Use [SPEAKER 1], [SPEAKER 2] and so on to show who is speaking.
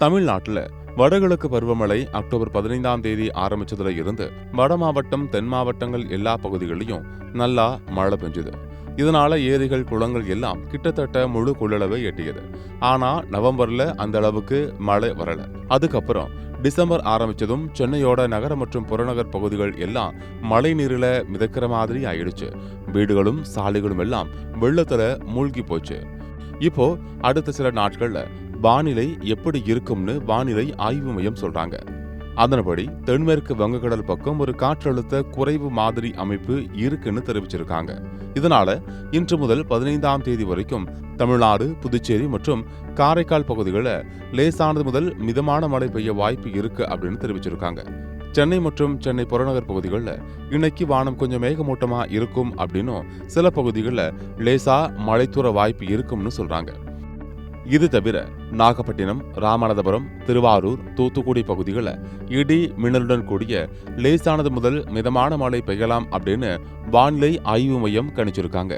[SPEAKER 1] தமிழ்நாட்டில் வடகிழக்கு பருவமழை அக்டோபர் 15ஆம் தேதி ஆரம்பிச்சதுல இருந்து வட மாவட்டம், தென் மாவட்டங்கள் எல்லா பகுதிகளிலும் நல்லா மழை பெஞ்சுது. இதனால ஏரிகள், குளங்கள் எல்லாம் கிட்டத்தட்ட முழு கொள்ளளவை எட்டியது. ஆனா நவம்பர்ல அந்த அளவுக்கு மழை வரல. அதுக்கப்புறம் டிசம்பர் ஆரம்பிச்சதும் சென்னையோட நகர மற்றும் புறநகர் பகுதிகள் எல்லாம் மழை நீரில மிதக்கிற மாதிரி ஆயிடுச்சு. வீடுகளும் சாலைகளும் எல்லாம் வெள்ளத்துல மூழ்கி போச்சு. இப்போ அடுத்த சில நாட்கள்ல வானிலை எப்படி இருக்கும்னு வானிலை ஆய்வு மையம் சொல்றாங்க. அதன்படி தென்மேற்கு வங்கக்கடல் பக்கம் ஒரு காற்றழுத்த குறைவு மாதிரி அமைப்பு இருக்குன்னு தெரிவிச்சிருக்காங்க. இதனால இன்று முதல் 15ஆம் தேதி வரைக்கும் தமிழ்நாடு, புதுச்சேரி மற்றும் காரைக்கால் பகுதிகளில் லேசானது முதல் மிதமான மழை பெய்ய வாய்ப்பு இருக்கு அப்படின்னு தெரிவிச்சிருக்காங்க. சென்னை மற்றும் சென்னை புறநகர் பகுதிகளில் இன்னைக்கு வானம் கொஞ்சம் மேகமூட்டமா இருக்கும் அப்படின்னும், சில பகுதிகளில் லேசா மழை தூர வாய்ப்பு இருக்கும்னு சொல்றாங்க. இது தவிர நாகப்பட்டினம், ராமநாதபுரம், திருவாரூர், தூத்துக்குடி பகுதிகளில் இடி மின்னலுடன் கூடிய லேசானது முதல் மிதமான மழை பெய்யலாம் அப்படின்னு வானிலை ஆய்வு மையம் கணிச்சிருக்காங்க.